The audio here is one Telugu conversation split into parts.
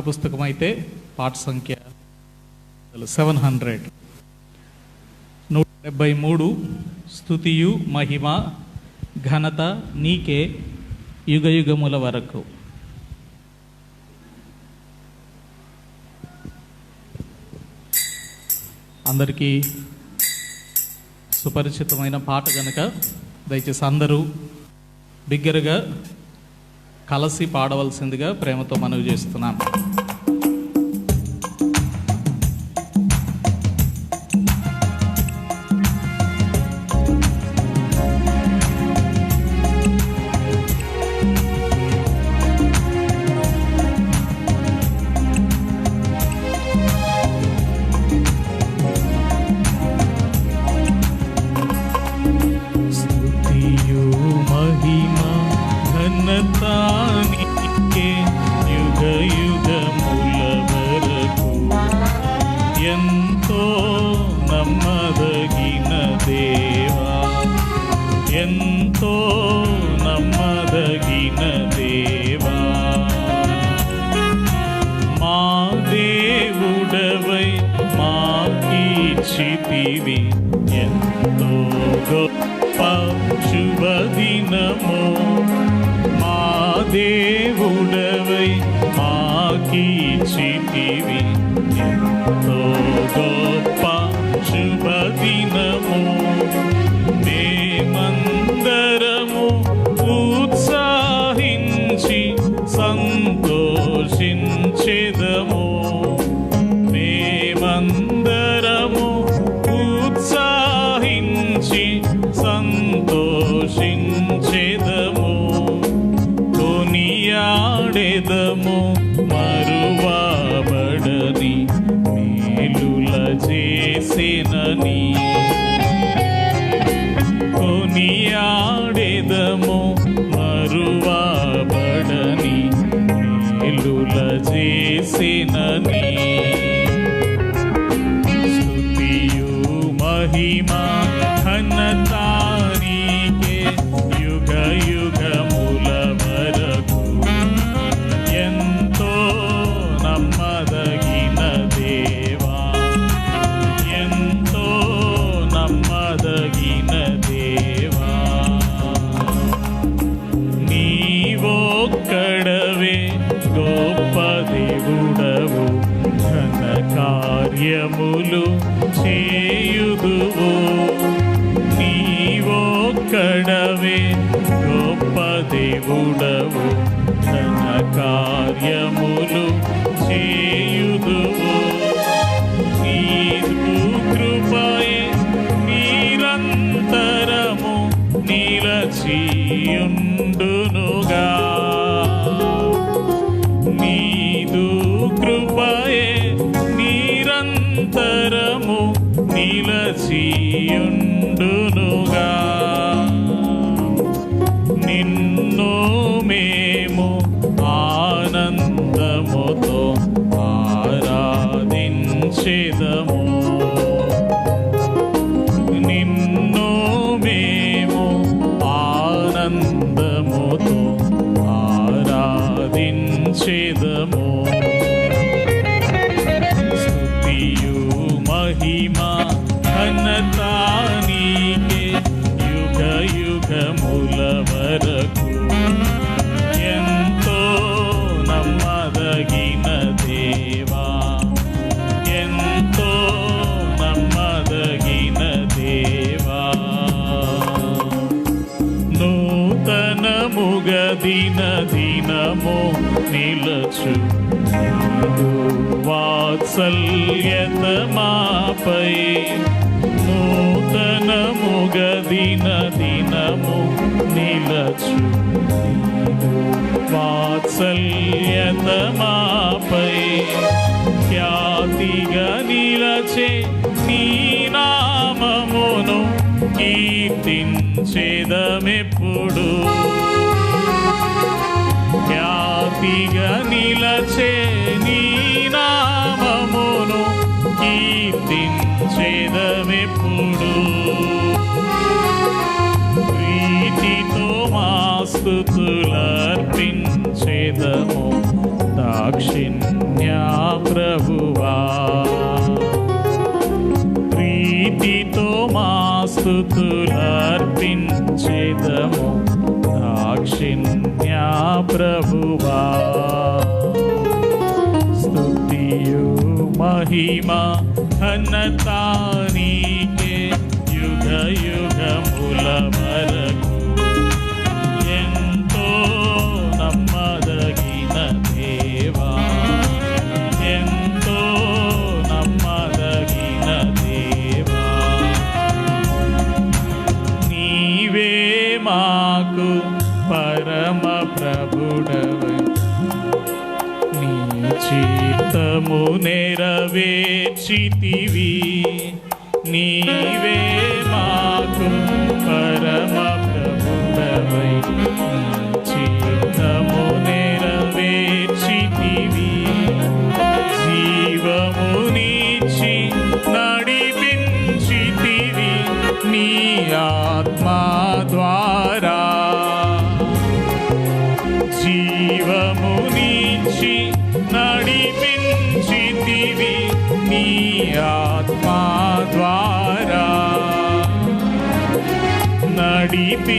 పుస్తకం అయితే పాఠ సంఖ్య 700. 173. స్తుతియు మహిమ ఘనత నీకే యుగయుగముల వరకు. అందరికీ సుపరిచితమైన పాట గనుక దయచేసి అందరూ బిగ్గరగా కలిసి పాడవలసిందిగా ప్రేమతో మనవి చేస్తున్నాం. ఎంతో నమ్మదగిన దేవా, మా దేవుడవై మాకిచ్చితివి ఎంతో గొప్ప శుభదినము. మా దేవుడవై మాకిచ్చితివి ఎంతో గొప్ప శుభదినము. మేమందరము ఉత్సాహించి సంతోషించెదము. మేమందరము ఉత్సాహించి సంతోషించెదము. కొనియాడెదము మరువబడని మేలుల చేసినని. కొనియాడెదము మరువబడని మేలుల చేసినని. స్తుతియు మహిమ ఘనత నీకే యుగ యుగముల వరకు. ఎంతో నమ్మదగిన దేవా, ఎంతో నమ్మదగిన దేవా. నీవొక్కడవే గొప్ప దేవుడవు, ఘన కార్యములు చేయుదువు. నీవొక్కడవే గొప్ప దేవుడవు, ఘన కార్యములు చేయుదువు. నీదు కృపయే నిరంతరము నిలచియుండునుగా. నీదు కృపయే నిరంతరము నిలచియుండునుగా. నిన్ను మేము ఆనందముతో ఆరాధించెదము. నిన్ను మేము ఆనందముతో ఆరాధించెదము. స్తుతియు మహిమ ఘనత నీకే యుగ యుగముల వరకు. ఎంతో నమ్మదగిన దేవా, ఎంతో నమ్మదగిన దేవా. నూతనముగా దిన దినము నిలచు వాత్సల్యత మాపై. నూతనముగా దిన దినము నిలచు వాత్సల్యత మాపై. ఖ్యాతిగా నిలచే నీ నామమును కీర్తించెదమెప్పుడు. ఖ్యాతిగా నిలచే నీ నామమును కీర్తించెదమెప్పుడు. ప్రీతితో మా స్తుతులర్పించెదము. దాక్ష దాక్షిణ్య ప్రభువా ప్రీతితో మా స్తుతులర్పించెదము దాక్షిణ్య ప్రభువా స్తుతియు మహిమ ఘనత నీకే యుగ యుగముల వరకు ఎంతో నమ్మదగిన దేవా ఎంతో నమ్మదగిన దేవా నీవే మాకు పరమ ప్రభుడవై నీ చిత్తము నెరవేర్చితివి నీవే మాకు పరమ ప్రభుడవై నీ చిత్తము నెరవేర్చితివి జీవమునిచ్చి నడిపించితివి నీ ఆత్మా ద్వారా జీవమునిచ్చి నడిపించితివి నీ ఆత్మా ద్వారా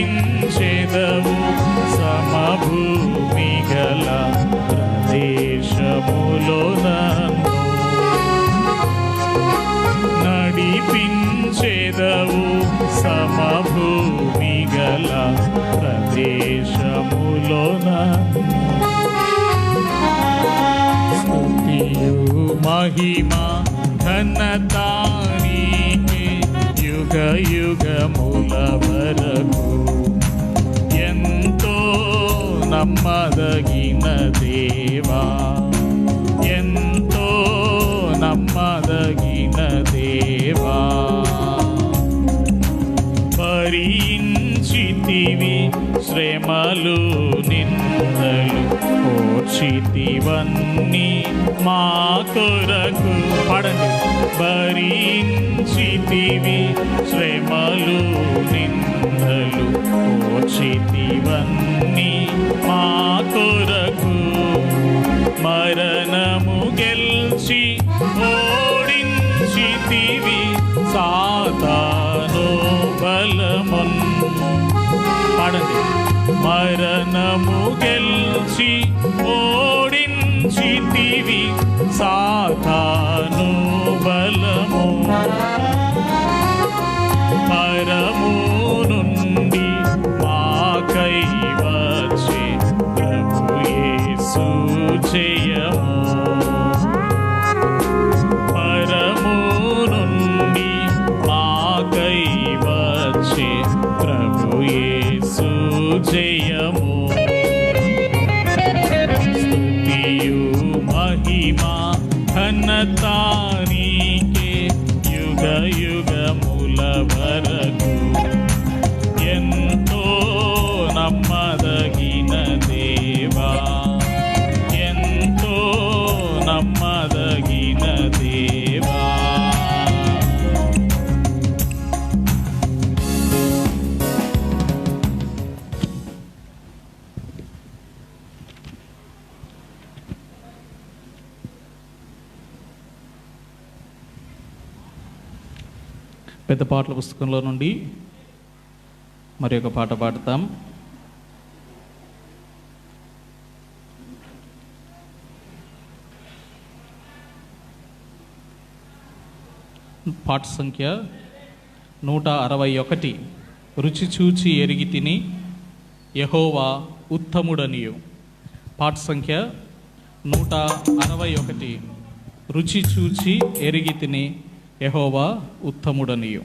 నడిపించెదవు సమభూమి గల ప్రదేశములో నన్ను నడిపించెదవు సమభూమి గల ప్రదేశములో నన్ను స్తుతియు మహిమ ఘనత నీకే యుగ యుగముల వరకు ఎంతో నమ్మదగిన దేవా ఎంతో నమ్మదగిన దేవా భరించితివి శ్రమలు నిందలు ఓర్చితివన్నీ మా కొరకు పాడండి భరించితివి శ్రమలు నిందలు ఓర్చితివన్నీ మా కొరకు మరణము గెల్చి ఓడించితివి సాతాను బలమున్ పాడండి మరణము గెల్చి ఓడించితివి సాతాను బలము పరము నుండి మాకై వచ్చే ప్రభు యేసు జయము పరము నుండి మాకై వచ్చే ప్రభు యేసు జయము స్తుతియు మహిమ ఘనత నీకే యుగ యుగముల వరకు ఎంతో నమ్మదగిన దేవా ఎంతో నమ్మదగిన దేవా పెద్ద పాటల పుస్తకంలో నుండి మరి ఒక పాట పాడతాం. పాట సంఖ్య 161 రుచి చూచి ఎరిగి తిని యెహోవా ఉత్తముడనియు. పాట సంఖ్య 161 రుచి చూచి ఎరిగి తిని యెహోవా ఉత్తముడనియు.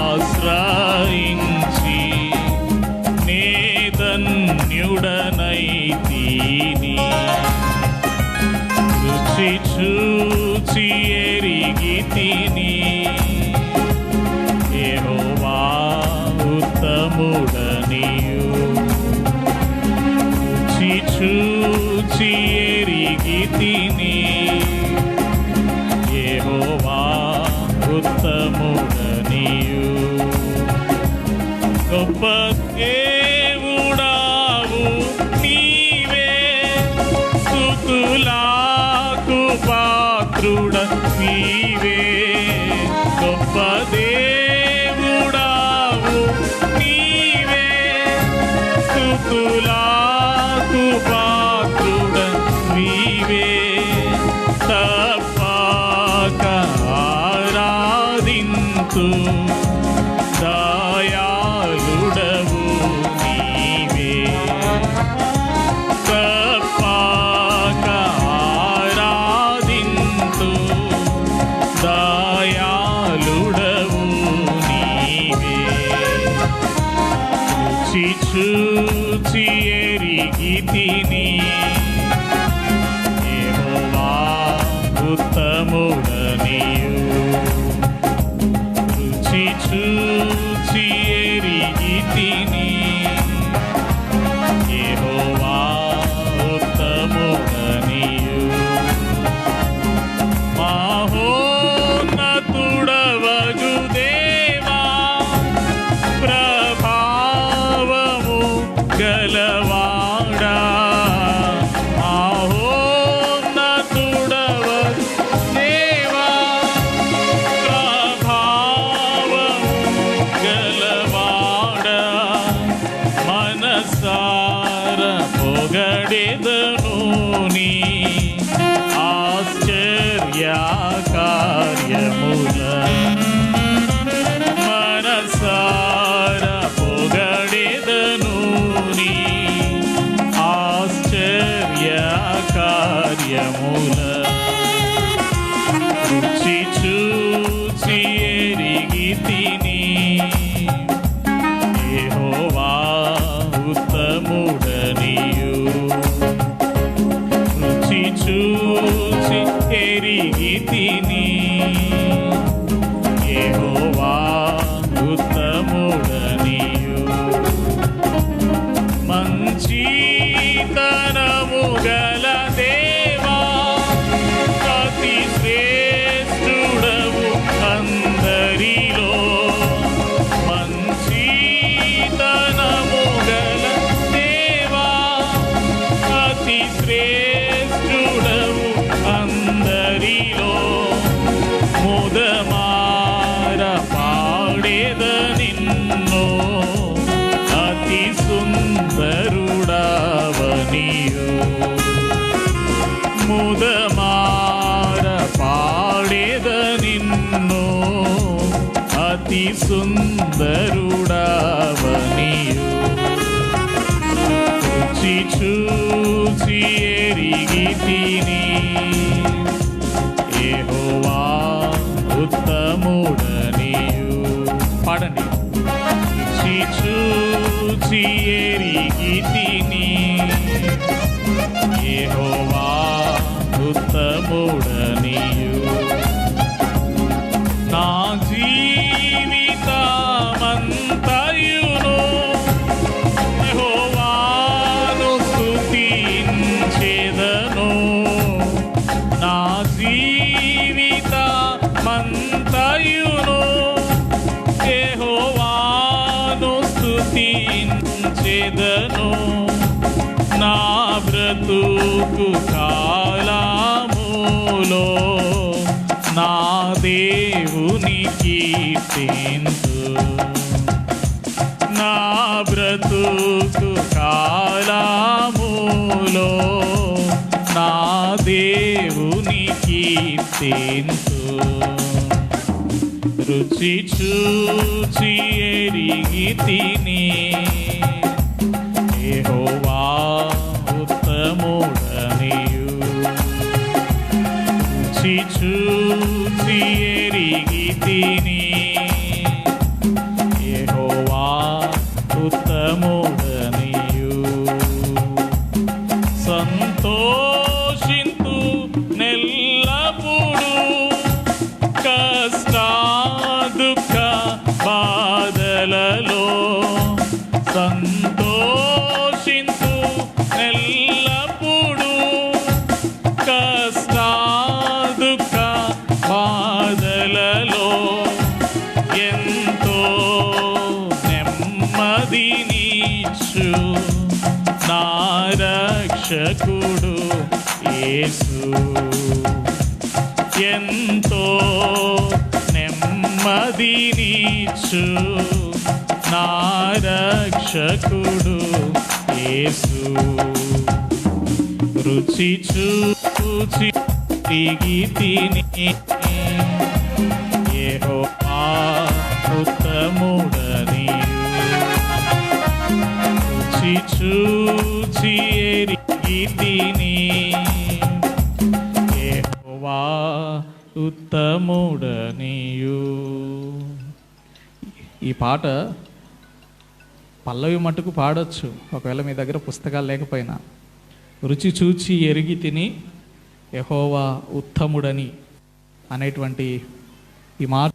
ఆశ్రయించి నే ధన్యుడనైతిని. రుచి చూచి ఎరిగితిని యెహోవా ఉత్తముడనియు. రుచి చూచి ఎరిగితిని యెహోవా ఉత్తముడనియు. గొప్ప దేవుడావు నీవే, స్తుతులకు పాత్రుడ నీవే. గొప్ప దేవుడావు నీవే, స్తుతులకు పాత్రుడ నీవే. తప్పక ఆరాధింతు దయాళుడవు నీవే. తప్పక ఆరాధింతు దయాళుడవు నీవే. రుచి చూచి ఎరిగితిని యెహోవా ఉత్తముడనియు. రుచి చూచి ఎరిగితిని యెహోవా ఉత్తముడనియు. మహోన్నతుడవగు దేవా, ప్రభావము గలవాడా. మహోన్నతుడవగు దేవా, ప్రభావము గలవాడా. మనసార పొగడెదను నీ ఆశ్చర్య కార్యముల. మనసార పొగడెదను నీ ఆశ్చర్య కార్యముల. రుచి చూచి ఎరిగితిని యెహోవా ఉత్తముడనియు. రుచి చూచి ఎరిగితిని యెహోవా ఉత్తముడనియు. మంచితనము గల దేవా, అతి శ్రేష్ఠుడవు అందరిలో. మంచితనము గల దేవా, అతి శ్రేష్ఠుడవు అందరిలో. ముదమార పాడేద నిన్నో, అతి సుందరుడవనియు. ముదమార పాడేద నిన్నో, అతి సుందరుడవనియు. రుచి చూచి ఎరిగితిని యెహోవా ఉత్తముడనియు. పాడండి. రుచి చూచి ఎరిగితిని యెహోవా ఉత్తముడనియు. నా జీవితమంతయును యెహోవాను స్తుతించెదను. నా జీవితమంతయును యెహోవాను స్తుతించెదను. నా బ్రతుకు కాలములో నా దేవుని కీర్తింతు. నా బ్రతుకు కాలములో నా దేవుని కీర్తింతు. రుచి చూచి ఎరిగితిని యెహోవా ఉత్తముడనియు. రుచి చూచి ఎరిగితిని బాధలలో సంతోషింతు ఎల్లప్పుడూ కష్ట దుఃఖ బాధలలో ఎంతో నెమ్మదినిచ్చు నా రక్షకుడు యేసు. ఎంతో నెమ్మదినిచ్చు నా రక్షకుడు యేసు. రుచి చూచి తిరిగి తిని యెహోవా ఉత్తముడనియు. రుచి చూచి ఎరిగి తిని యెహోవా ఉత్తముడనియు. ఈ పాట పల్లవి మట్టుకు పాడొచ్చు ఒకవేళ మీ దగ్గర పుస్తకాలు లేకపోయినా. రుచి చూచి ఎరిగి తిని యెహోవా ఉత్తముడని అనేటువంటి ఈ మాట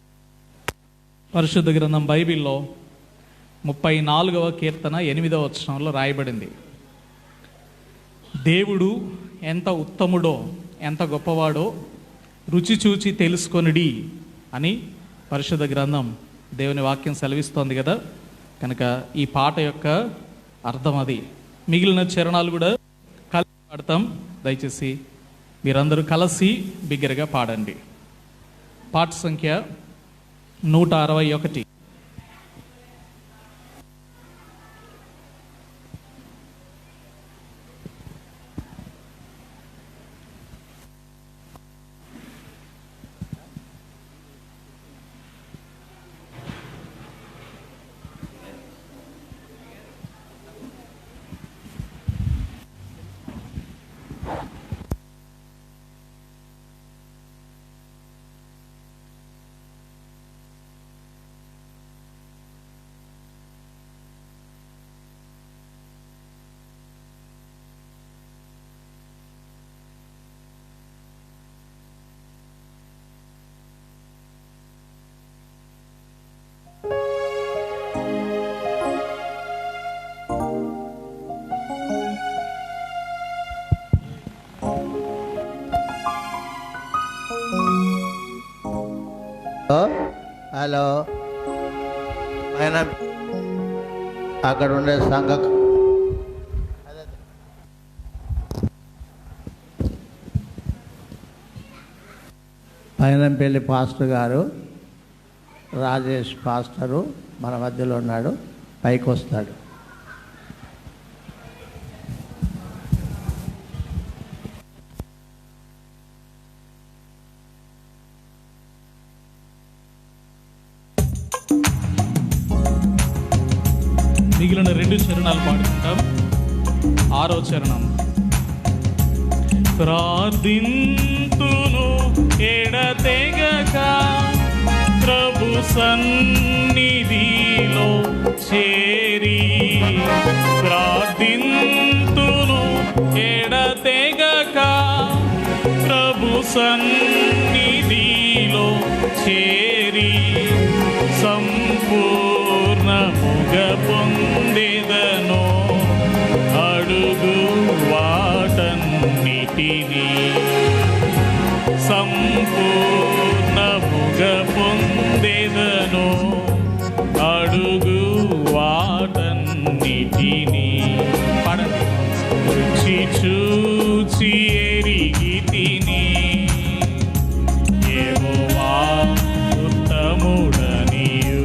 పరిశుద్ధ గ్రంథం బైబిల్లో 34వ కీర్తన 8వ వచనంలో రాయబడింది. దేవుడు ఎంత ఉత్తముడో ఎంత గొప్పవాడో రుచి చూచి తెలుసుకొనిడి అని పరిశుద్ధ గ్రంథం దేవుని వాక్యం సెలవిస్తోంది కదా. కనుక ఈ పాట యొక్క అర్థం అది. మిగిలిన చరణాలు కూడా కలిసి పాడతాం. దయచేసి మీరందరూ కలిసి బిగ్గరగా పాడండి. పాట సంఖ్య 161. హలో, ఆయన అక్కడ ఉండే సంఘ పైనంపల్లి పాస్టర్ గారు రాజేష్ పాస్టరు మన మధ్యలో ఉన్నాడు. పైకి వస్తాడు. మిగిలిన 2 చరణాలు పాడుకుంటాం. 6వ చరణం. ప్రార్థింతును ఎడతెగక ప్రభు సన్నిధిలో చేరి. ప్రార్థింతును ఎడతెగక ప్రభు సన్నిధిలో చేరి సంపూర్ణముగా పొందెదను అడుగు వాటన్నిటిని. సంపూర్ణముగా పొందెదను అడుగు వాటన్నిటిని. పాడండి. రుచి చూచి ఎరిగి తిని యెహోవా ఉత్తముడనియు.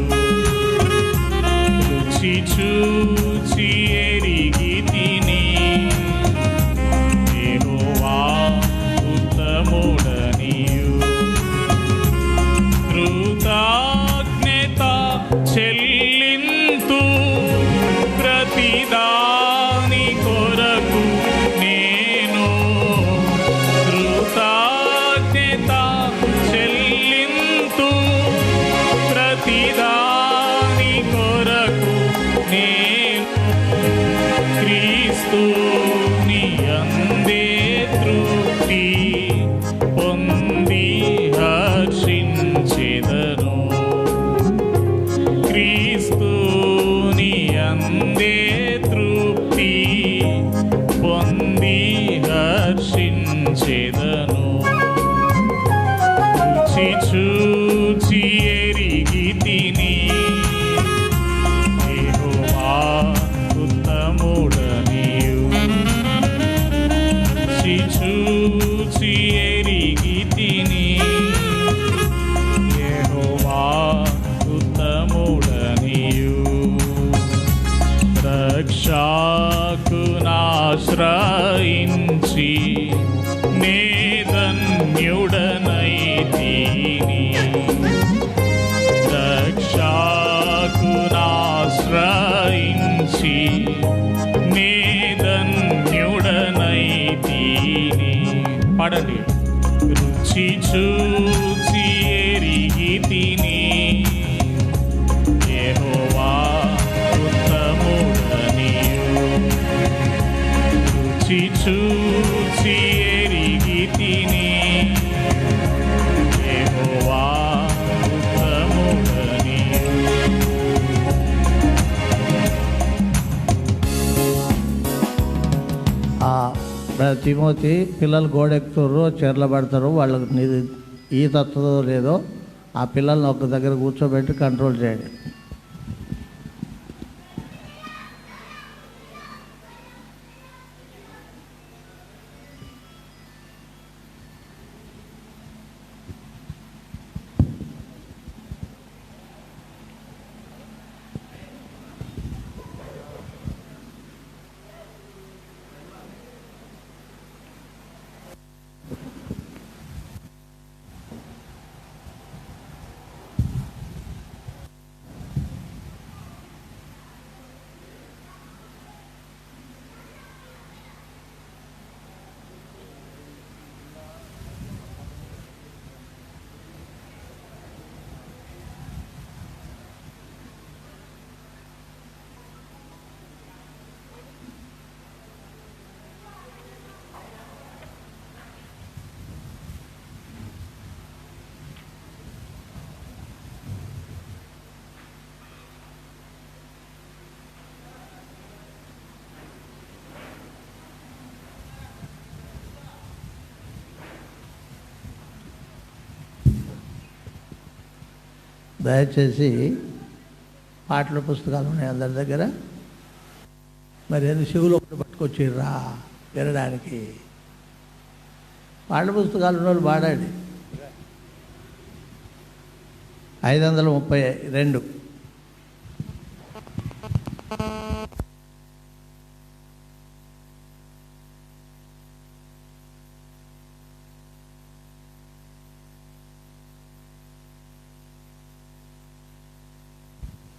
రుచి చూచి ఎరిగి తిని యెహోవా ఉత్తముడనియు. కృతజ్ఞత చెల్లింతు ప్రతిదాని కొరకు నేను. కృతజ్ఞత చెల్లింతు ప్రతిదాని కొరకు నేను. క్రీస్తుని యందే తృప్తి పొంది హర్షించెదను. క్రీస్తు ఆశ్రయించి నే ధన్యుడనైతిని రక్షకునాశ్రయించి నే ధన్యుడనైతిని. పాడండి. రుచి చూచి ఎరిగి తిని యెహోవా ఉత్తముడనియు. రుచి చూచి ఎరిగి తిని యెహోవా ఉత్తముడనియు. తిమోతి పిల్లలు గోడెక్కుతారు, చెర్ల పడతారు, వాళ్ళకి ఈత వస్తుందో లేదో ఆ పిల్లల్ని ఒక దగ్గర కూర్చోబెట్టి కంట్రోల్ చేయండి. దయచేసి పాటల పుస్తకాలు ఉన్నాయి అందరి దగ్గర. మరి ఎందుకు చెవులు ఒకటి పట్టుకొచ్చిర్రా వినడానికి? పాటల పుస్తకాలు ఉన్న వాళ్ళు పాడండి. 532.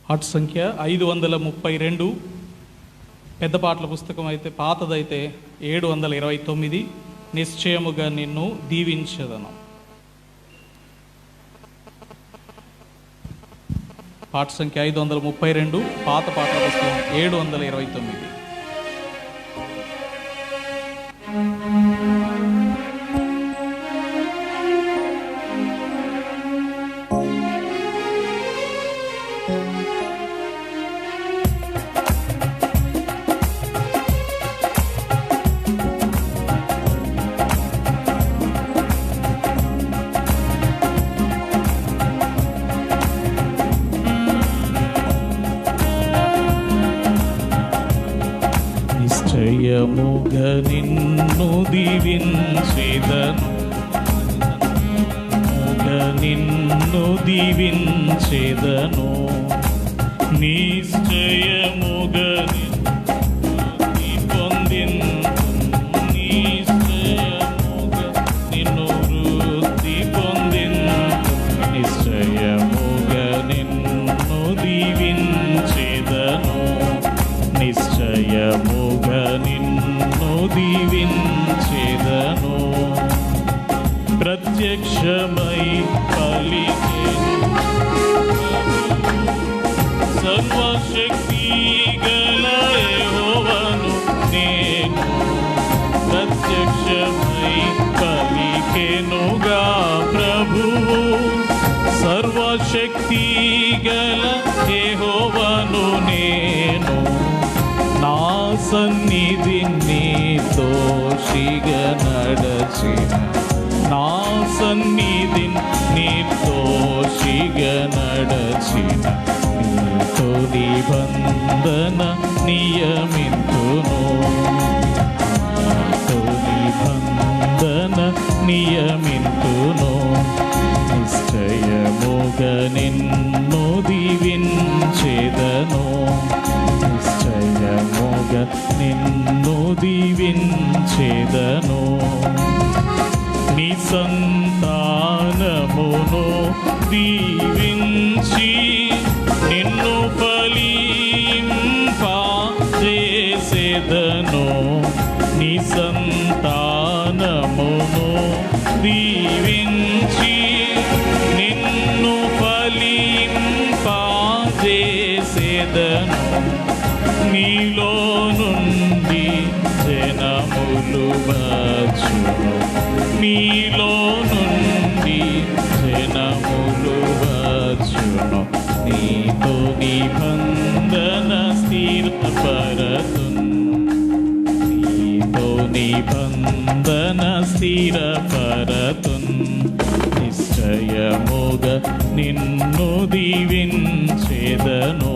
హాట్ సంఖ్య 532. పెద్ద పాటల పుస్తకం అయితే పాతదైతే 729. నిశ్చయముగా నిన్ను దీవించదను. పాట సంఖ్య 532, పాత పాటల పుస్తకం 729. నిశ్చయముగా నిన్ను దీవించెదను, నిన్ను దీవించెదను. నిశ్చయముగా నిన్ను పొందింతును, నిశ్చయముగా నిన్ను వృద్ధి పొందింతును. నిశ్చయముగా నిన్ను దీవించెదను, నిశ్చయముగా నిన్ను దీవించెదను. ప్రత్యక్షమై పలికెను సర్వశక్తి గల యెహోవాను నేను. ప్రత్యక్షమై పలికెనుగా ప్రభువు సర్వశక్తి గల యెహోవాను నేను. నా సన్నిధి నిర్దోషిగా నడచిన, నా సన్నిధి నిర్దోషిగా నడచిన నీతో నిబంధన నియమింతును, నీతో నిబంధన నియమింతును. నిశ్చయముగా నిన్ను దీవించెదను, నిశ్చయముగా నిన్ను దీవించేదను. నీ సంతానమును దీవించి నిన్ను ఫలింపజేసేదను. నీ సంతానమును దీవించి నిన్ను ఫలింపజేసేదను. నీలో నుండి జనములు వచ్చును. నీలో నుండి జనములు వచ్చును. నీతో నిబంధన స్థిరపరతును. నీతో నిబంధన స్థిరపరతును. నిశ్చయముగా నిన్ను దీవించేదను.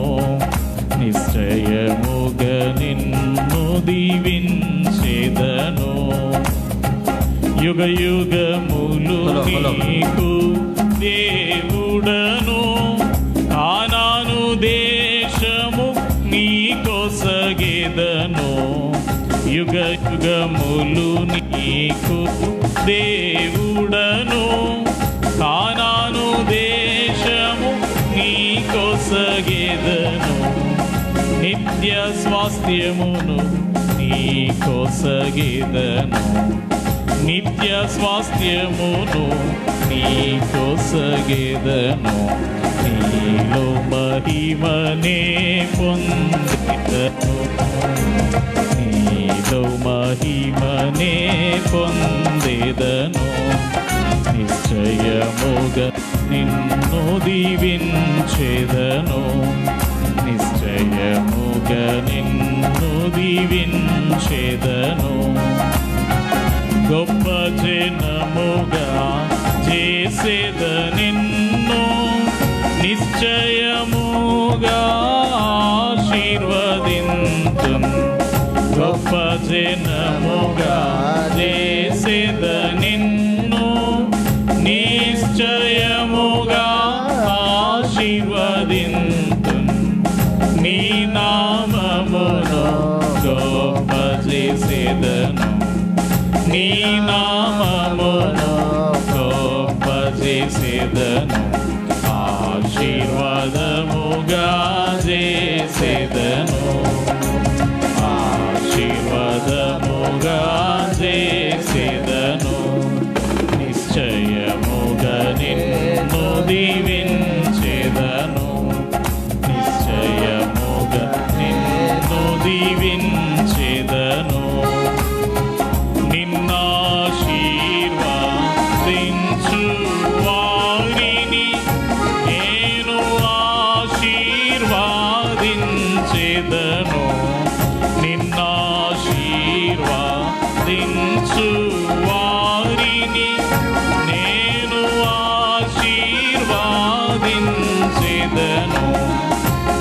నిశ్చయముగా నిన్ను దీవించేదను. యుగ యుగములు నీకు దేవుడను. కానాను దేశము నీకొసగెదను. యుగ యుగములు నీకు దేవుడను. కానాను దేశము నీకొసగెదను. నిత్య స్వాస్థ్యమును నీకొసగెదను. నిత్య స్వాస్థ్యమును నీకొసగెదను. నీలో మహిమనే పొందెదను. నీలో మహిమనే పొందెదను. నిశ్చయముగా నిన్ను దీవించెదను. నిశ్చయముగా నిన్ను దీవించెదను. గొప్ప జనముగా చేసేద నిన్ను. నిశ్చయముగా ఆశీర్వదింతున్. గొప్ప జనముగా చేసేద నిన్ను. నిశ్చయముగా ఆశీర్వదింతున్. నీ నామమును గొప్ప చేసేదను. నీ నామమును గొప్ప చేసేదను. ఆశీర్వాదముగా చేసేదను. ఆశీర్వాదముగా చేసేదను. నిశ్చయముగా నిన్ను దీవించెదను. నిశ్చయముగా నిన్ను దీవించెదను. నిన్నాశీర్వదించు వారిని నేను ఆశీర్వదించెదను. నిన్నాశీర్వదించు వారిని నేను ఆశీర్వదించెదను.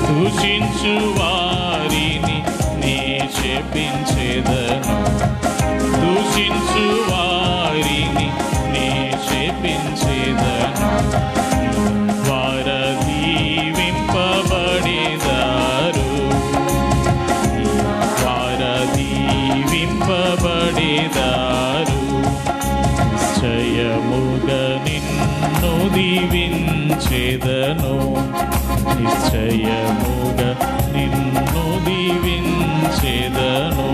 దూషించు వారిని నే శపించెదను. దూషించు వారిని నే శపించెదను. వారదీవింపబడెదారు. వారదీవింపబడెదారు. నిశ్చయముగా నిన్ను దీవించెదను. నిశ్చయముగా నిన్ను దీవించెదను.